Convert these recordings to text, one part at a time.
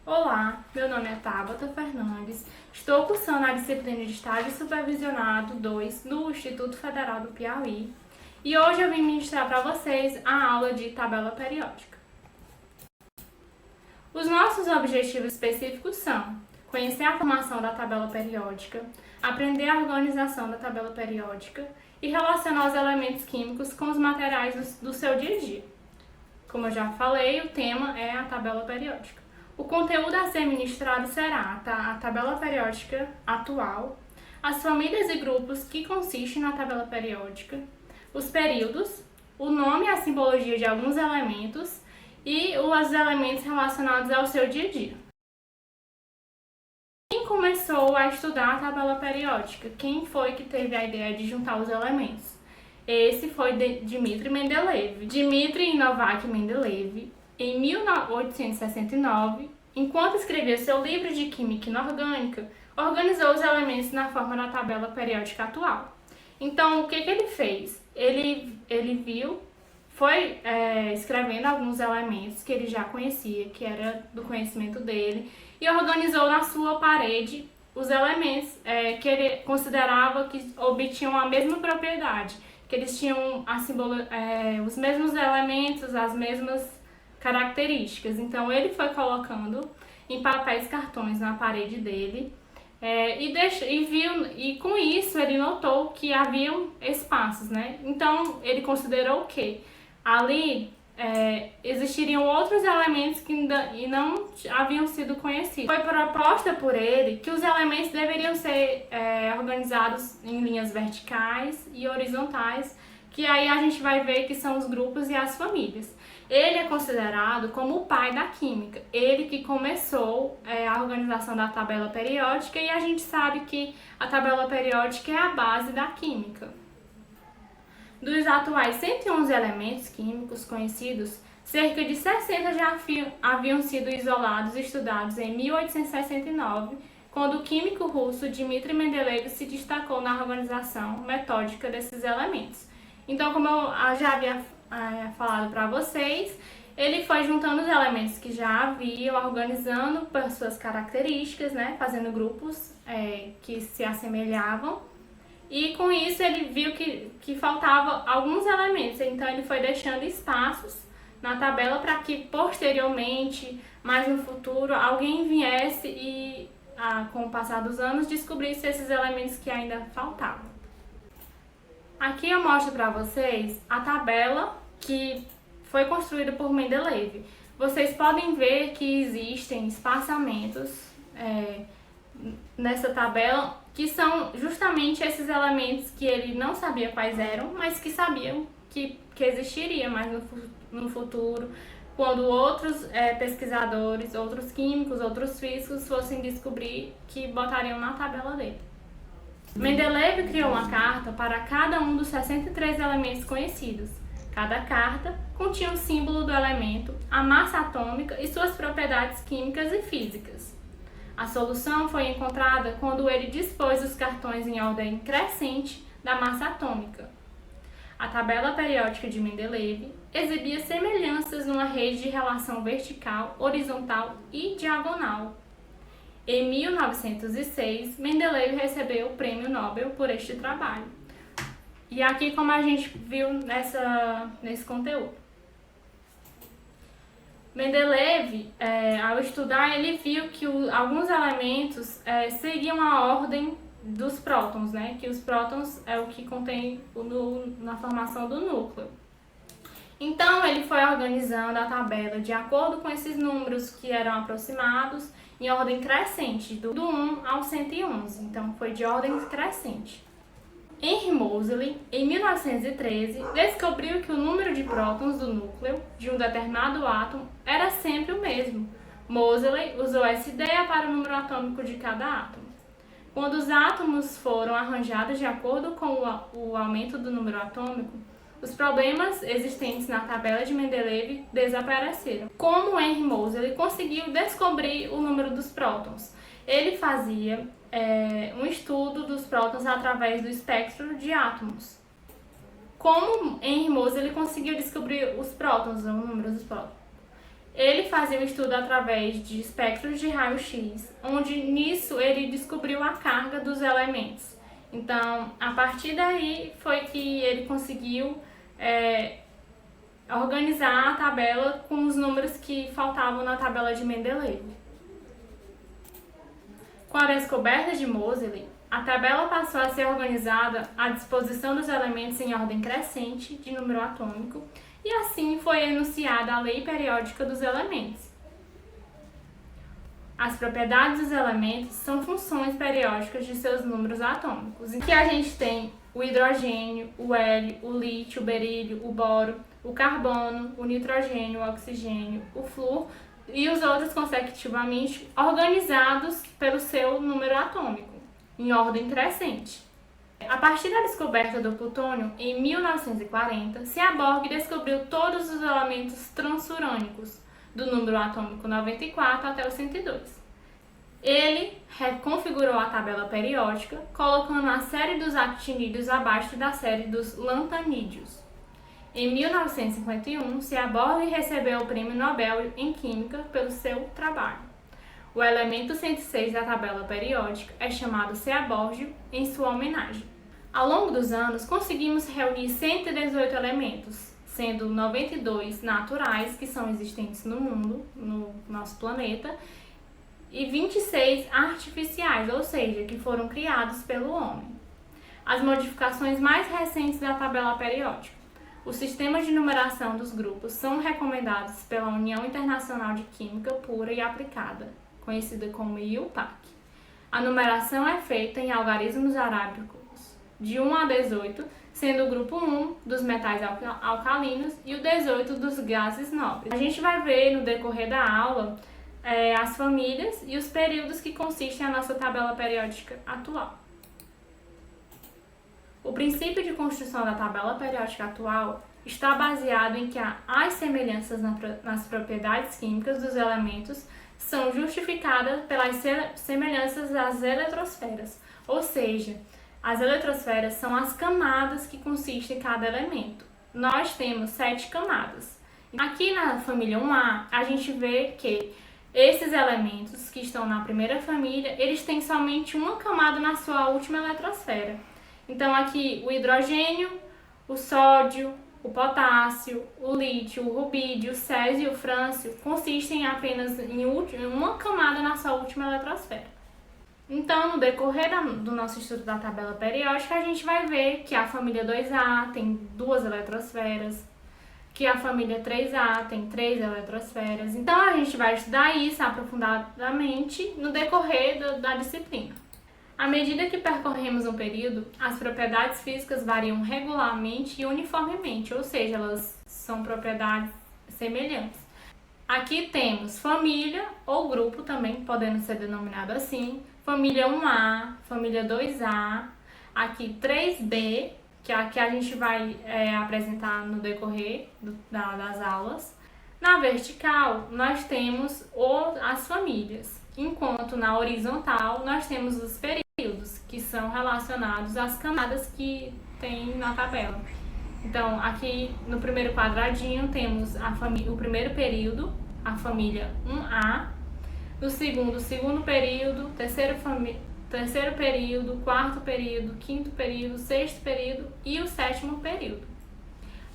Olá, meu nome é Tabata Fernandes, estou cursando a disciplina de Estágio Supervisionado 2 no Instituto Federal do Piauí e hoje eu vim ministrar para vocês a aula de tabela periódica. Os nossos objetivos específicos são conhecer a formação da tabela periódica, aprender a organização da tabela periódica e relacionar os elementos químicos com os materiais do seu dia a dia. Como eu já falei, o tema é a tabela periódica. O conteúdo a ser ministrado será a tabela periódica atual, as famílias e grupos que consistem na tabela periódica, os períodos, o nome e a simbologia de alguns elementos e os elementos relacionados ao seu dia a dia. Quem começou a estudar a tabela periódica? Quem foi que teve a ideia de juntar os elementos? Esse foi Dmitri Mendeleev. Dmitri Ivanovich Mendeleev, em 1869, enquanto escrevia seu livro de Química Inorgânica, organizou os elementos na forma da tabela periódica atual. Então, o que ele fez? Ele foi escrevendo alguns elementos que ele já conhecia, que era do conhecimento dele, e organizou na sua parede os elementos que ele considerava que obtinham a mesma propriedade, que eles tinham os mesmos elementos, as mesmas características. Então ele foi colocando em papéis cartões na parede dele e com isso ele notou que haviam espaços, né? Então ele considerou que ali existiriam outros elementos que ainda não haviam sido conhecidos. Foi proposta por ele que os elementos deveriam ser organizados em linhas verticais e horizontais, que aí a gente vai ver que são os grupos e as famílias. Ele é considerado como o pai da química, ele que começou a organização da tabela periódica, e a gente sabe que a tabela periódica é a base da química. Dos atuais 111 elementos químicos conhecidos, cerca de 60 já haviam sido isolados e estudados em 1869, quando o químico russo Dmitri Mendeleev se destacou na organização metódica desses elementos. Então, como eu já havia falado para vocês, ele foi juntando os elementos que já haviam, organizando por suas características, né, fazendo grupos que se assemelhavam, e com isso ele viu que faltava alguns elementos, então ele foi deixando espaços na tabela para que posteriormente, mais no futuro, alguém viesse e, com o passar dos anos, descobrisse esses elementos que ainda faltavam. Aqui eu mostro para vocês a tabela que foi construída por Mendeleev. Vocês podem ver que existem espaçamentos nessa tabela que são justamente esses elementos que ele não sabia quais eram, mas que sabiam que existiria mais no futuro, quando outros pesquisadores, outros químicos, outros físicos fossem descobrir, que botariam na tabela dele. Mendeleev criou uma carta para cada um dos 63 elementos conhecidos. Cada carta continha o símbolo do elemento, a massa atômica e suas propriedades químicas e físicas. A solução foi encontrada quando ele dispôs os cartões em ordem crescente da massa atômica. A tabela periódica de Mendeleev exibia semelhanças numa rede de relação vertical, horizontal e diagonal. Em 1906, Mendeleev recebeu o Prêmio Nobel por este trabalho. E aqui, como a gente viu nesse conteúdo. Mendeleev, ao estudar, ele viu que alguns elementos seguiam a ordem dos prótons, né? Que os prótons é o que contém na formação do núcleo. Então, ele foi organizando a tabela de acordo com esses números que eram aproximados, em ordem crescente, do 1 ao 111, então foi de ordem crescente. Henry Moseley, em 1913, descobriu que o número de prótons do núcleo de um determinado átomo era sempre o mesmo. Moseley usou essa ideia para o número atômico de cada átomo. Quando os átomos foram arranjados de acordo com o aumento do número atômico, os problemas existentes na tabela de Mendeleev desapareceram. Como Henry Moseley conseguiu descobrir o número dos prótons? Ele fazia um estudo dos prótons através do espectro de átomos. Como Henry Moseley conseguiu descobrir os prótons, o número dos prótons? Ele fazia um estudo através de espectros de raio-x, onde nisso ele descobriu a carga dos elementos. Então, a partir daí foi que ele conseguiu organizar a tabela com os números que faltavam na tabela de Mendeleev. Com a descoberta de Moseley, a tabela passou a ser organizada à disposição dos elementos em ordem crescente de número atômico, e assim foi enunciada a lei periódica dos elementos. As propriedades dos elementos são funções periódicas de seus números atômicos, em que a gente tem o hidrogênio, o hélio, o lítio, o berílio, o boro, o carbono, o nitrogênio, o oxigênio, o flúor e os outros consecutivamente organizados pelo seu número atômico, em ordem crescente. A partir da descoberta do plutônio, em 1940, Seaborg descobriu todos os elementos transurânicos, do número atômico 94 até o 102. Ele reconfigurou a tabela periódica, colocando a série dos actinídeos abaixo da série dos lantanídeos. Em 1951, Seaborg recebeu o Prêmio Nobel em Química pelo seu trabalho. O elemento 106 da tabela periódica é chamado Seaborgio em sua homenagem. Ao longo dos anos, conseguimos reunir 118 elementos, sendo 92 naturais, que são existentes no mundo, no nosso planeta, e 26 artificiais, ou seja, que foram criados pelo homem. As modificações mais recentes da tabela periódica. Os sistemas de numeração dos grupos são recomendados pela União Internacional de Química Pura e Aplicada, conhecida como IUPAC. A numeração é feita em algarismos arábicos de 1 a 18, sendo o grupo 1 dos metais alcalinos e o 18 dos gases nobres. A gente vai ver no decorrer da aula as famílias e os períodos que consistem a nossa tabela periódica atual. O princípio de construção da tabela periódica atual está baseado em que as semelhanças nas propriedades químicas dos elementos são justificadas pelas semelhanças das eletrosferas, ou seja, as eletrosferas são as camadas que consistem em cada elemento. Nós temos 7 camadas. Aqui na família 1A, a gente vê que esses elementos que estão na primeira família, eles têm somente uma camada na sua última eletrosfera. Então aqui o hidrogênio, o sódio, o potássio, o lítio, o rubídio, o césio e o frâncio consistem apenas em uma camada na sua última eletrosfera. Então, no decorrer do nosso estudo da tabela periódica, a gente vai ver que a família 2A tem 2 eletrosferas, que a família 3A tem 3 eletrosferas. Então, a gente vai estudar isso aprofundadamente no decorrer da disciplina. À medida que percorremos um período, as propriedades físicas variam regularmente e uniformemente, ou seja, elas são propriedades semelhantes. Aqui temos família ou grupo também, podendo ser denominado assim, família 1A, família 2A, aqui 3B, que aqui a gente vai apresentar no decorrer das aulas. Na vertical, nós temos as famílias, enquanto na horizontal nós temos os períodos, que são relacionados às camadas que tem na tabela. Então, aqui no primeiro quadradinho temos o primeiro período, a família 1A, no segundo período, terceiro período, quarto período, quinto período, sexto período e o sétimo período.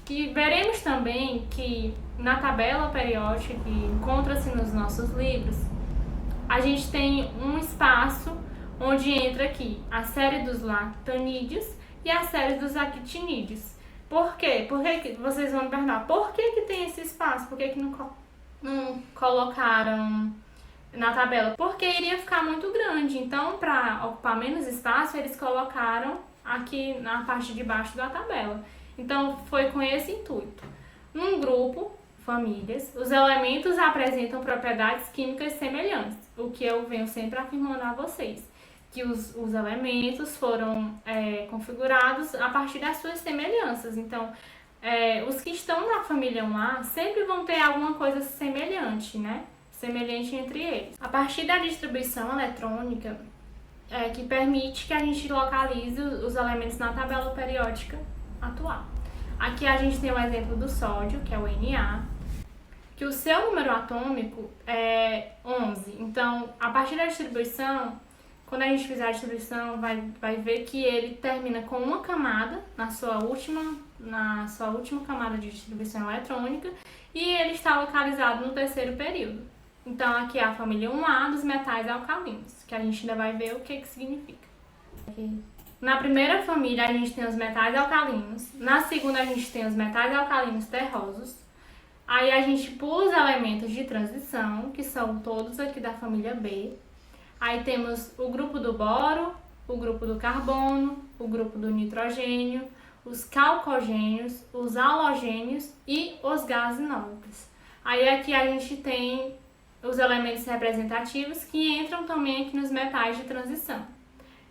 E veremos também que na tabela periódica que encontra-se nos nossos livros, a gente tem um espaço onde entra aqui a série dos lactanídeos e a série dos actinídeos. Por quê? Vocês vão me perguntar, por que tem esse espaço? Por que não colocaram na tabela? Porque iria ficar muito grande, então para ocupar menos espaço eles colocaram aqui na parte de baixo da tabela. Então foi com esse intuito. Num grupo, famílias, os elementos apresentam propriedades químicas semelhantes, o que eu venho sempre afirmando a vocês, que os elementos foram configurados a partir das suas semelhanças. Então, os que estão na família 1A sempre vão ter alguma coisa semelhante, né? Semelhante entre eles. A partir da distribuição eletrônica, que permite que a gente localize os elementos na tabela periódica atual. Aqui a gente tem o exemplo do sódio, que é o Na, que o seu número atômico é 11. Então, a partir da distribuição, quando a gente fizer a distribuição, vai ver que ele termina com uma camada na sua última camada de distribuição eletrônica e ele está localizado no terceiro período. Então, aqui é a família 1A dos metais alcalinos, que a gente ainda vai ver o que significa. Na primeira família, a gente tem os metais alcalinos. Na segunda, a gente tem os metais alcalinos terrosos. Aí a gente pula os elementos de transição, que são todos aqui da família B. Aí temos o grupo do boro, o grupo do carbono, o grupo do nitrogênio, os calcogênios, os halogênios e os gases nobres. Aí aqui a gente tem os elementos representativos que entram também aqui nos metais de transição.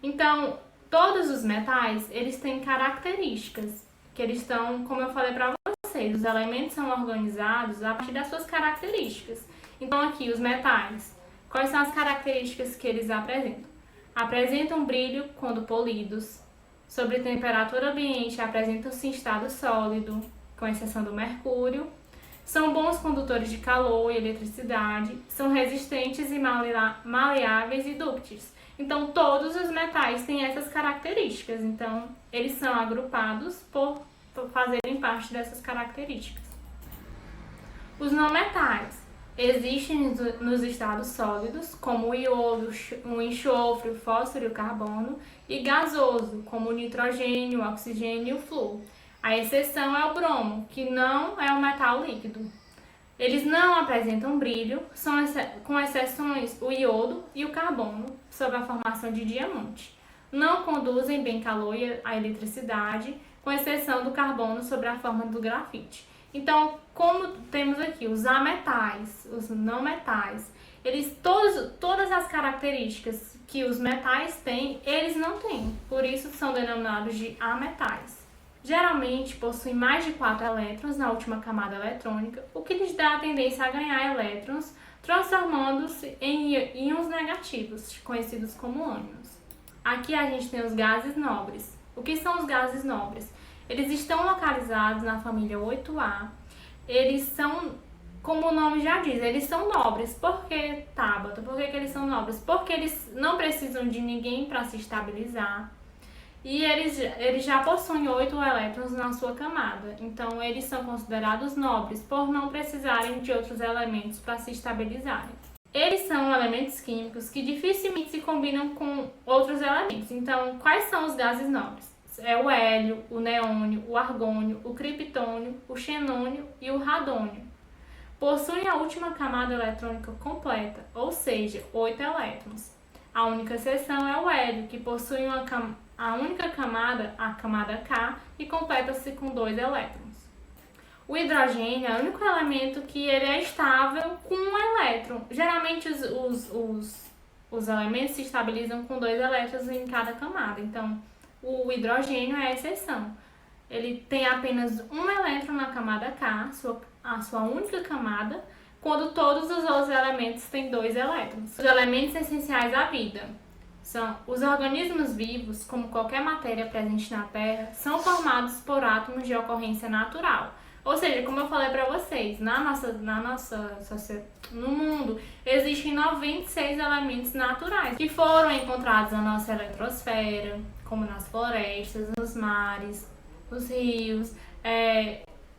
Então, todos os metais, eles têm características, que eles estão, como eu falei para vocês, os elementos são organizados a partir das suas características. Então, aqui, os metais, quais são as características que eles apresentam? Apresentam brilho quando polidos, sob temperatura ambiente apresentam-se em estado sólido, com exceção do mercúrio, são bons condutores de calor e eletricidade, são resistentes e maleáveis e dúcteis. Então, todos os metais têm essas características. Então, eles são agrupados por fazerem parte dessas características. Os não metais existem nos estados sólidos, como o iodo, o enxofre, o fósforo e o carbono, e gasoso, como o nitrogênio, o oxigênio e o flúor. A exceção é o bromo, que não é um metal líquido. Eles não apresentam brilho, com exceções o iodo e o carbono, sob a formação de diamante. Não conduzem bem calor e a eletricidade, com exceção do carbono sob a forma do grafite. Então, como temos aqui os ametais, os não metais, eles todas as características que os metais têm, eles não têm. Por isso são denominados de ametais. Geralmente possuem mais de 4 elétrons na última camada eletrônica, o que lhes dá a tendência a ganhar elétrons, transformando-se em íons negativos, conhecidos como ânions. Aqui a gente tem os gases nobres. O que são os gases nobres? Eles estão localizados na família 8A. Eles são, como o nome já diz, eles são nobres. Por que, Tabata? Por que eles são nobres? Porque eles não precisam de ninguém para se estabilizar. E eles já possuem 8 elétrons na sua camada. Então, eles são considerados nobres por não precisarem de outros elementos para se estabilizarem. Eles são elementos químicos que dificilmente se combinam com outros elementos. Então, quais são os gases nobres? É o hélio, o neônio, o argônio, o criptônio, o xenônio e o radônio. Possuem a última camada eletrônica completa, ou seja, 8 elétrons. A única exceção é o hélio, que possui a única camada, a camada K, e completa-se com 2 elétrons. O hidrogênio é o único elemento que ele é estável com um elétron. Geralmente os elementos se estabilizam com 2 elétrons em cada camada. Então, o hidrogênio é a exceção. Ele tem apenas um elétron na camada K, a sua única camada, quando todos os outros elementos têm 2 elétrons. Os elementos essenciais à vida são os organismos vivos, como qualquer matéria presente na Terra, são formados por átomos de ocorrência natural. Ou seja, como eu falei para vocês, no mundo existem 96 elementos naturais que foram encontrados na nossa eletrosfera, como nas florestas, nos mares, nos rios,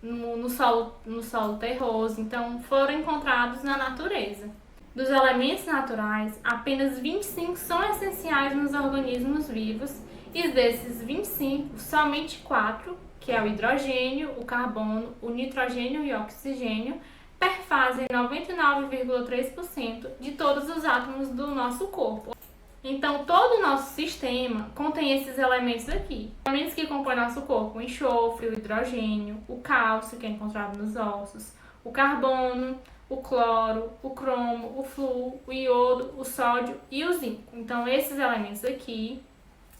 no solo terroso. Então, foram encontrados na natureza. Dos elementos naturais, apenas 25 são essenciais nos organismos vivos, e desses 25, somente 4, que é o hidrogênio, o carbono, o nitrogênio e o oxigênio, perfazem 99,3% de todos os átomos do nosso corpo. Então, todo o nosso sistema contém esses elementos aqui. Elementos que compõem nosso corpo: o enxofre, o hidrogênio, o cálcio, que é encontrado nos ossos, o carbono, o cloro, o cromo, o flúor, o iodo, o sódio e o zinco. Então, esses elementos aqui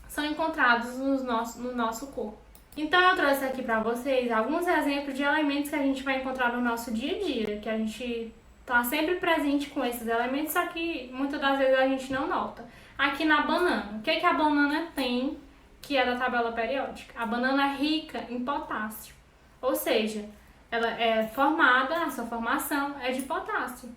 são encontrados no nosso corpo. Então, eu trouxe aqui para vocês alguns exemplos de elementos que a gente vai encontrar no nosso dia a dia, que a gente está sempre presente com esses elementos, só que muitas das vezes a gente não nota. Aqui na banana, o que a banana tem que é da tabela periódica? A banana é rica em potássio, ou seja, ela é formada, a sua formação é de potássio.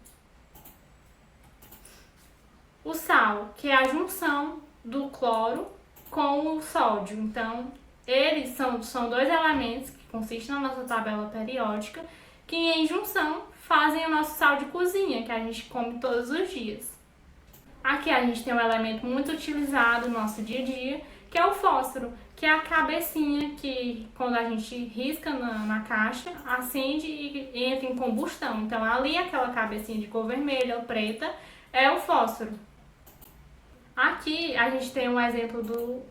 O sal, que é a junção do cloro com o sódio. Então, eles são dois elementos que consistem na nossa tabela periódica, que em junção fazem o nosso sal de cozinha, que a gente come todos os dias. Aqui a gente tem um elemento muito utilizado no nosso dia a dia, que é o fósforo, que é a cabecinha que, quando a gente risca na caixa, acende e entra em combustão. Então, ali aquela cabecinha de cor vermelha ou preta é o fósforo. Aqui a gente tem um exemplo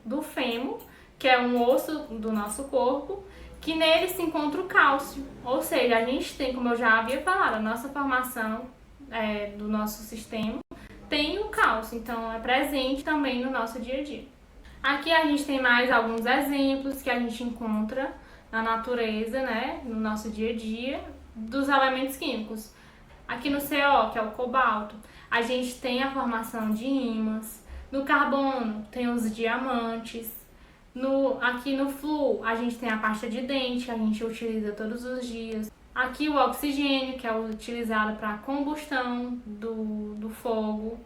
do fêmur, que é um osso do nosso corpo, que nele se encontra o cálcio. Ou seja, a gente tem, como eu já havia falado, a nossa formação do nosso sistema tem o cálcio, então é presente também no nosso dia a dia. Aqui a gente tem mais alguns exemplos que a gente encontra na natureza, né, no nosso dia a dia, dos elementos químicos. Aqui no CO, que é o cobalto, a gente tem a formação de ímãs. No carbono tem os diamantes. Aqui no flúor a gente tem a pasta de dente, que a gente utiliza todos os dias. Aqui o oxigênio, que é utilizado para a combustão do fogo.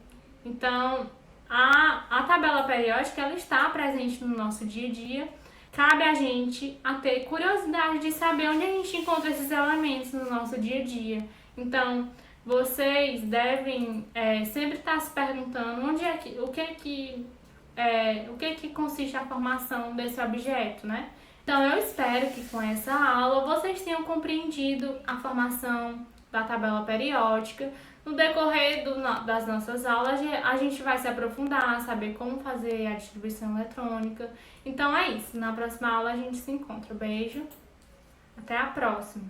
Então, a tabela periódica ela está presente no nosso dia a dia. Cabe a gente a ter curiosidade de saber onde a gente encontra esses elementos no nosso dia a dia. Então, vocês devem sempre estar se perguntando o que consiste a formação desse objeto, né? Então, eu espero que com essa aula vocês tenham compreendido a formação da tabela periódica. No decorrer das nossas aulas, a gente vai se aprofundar, saber como fazer a distribuição eletrônica. Então é isso. Na próxima aula a gente se encontra. Beijo. Até a próxima.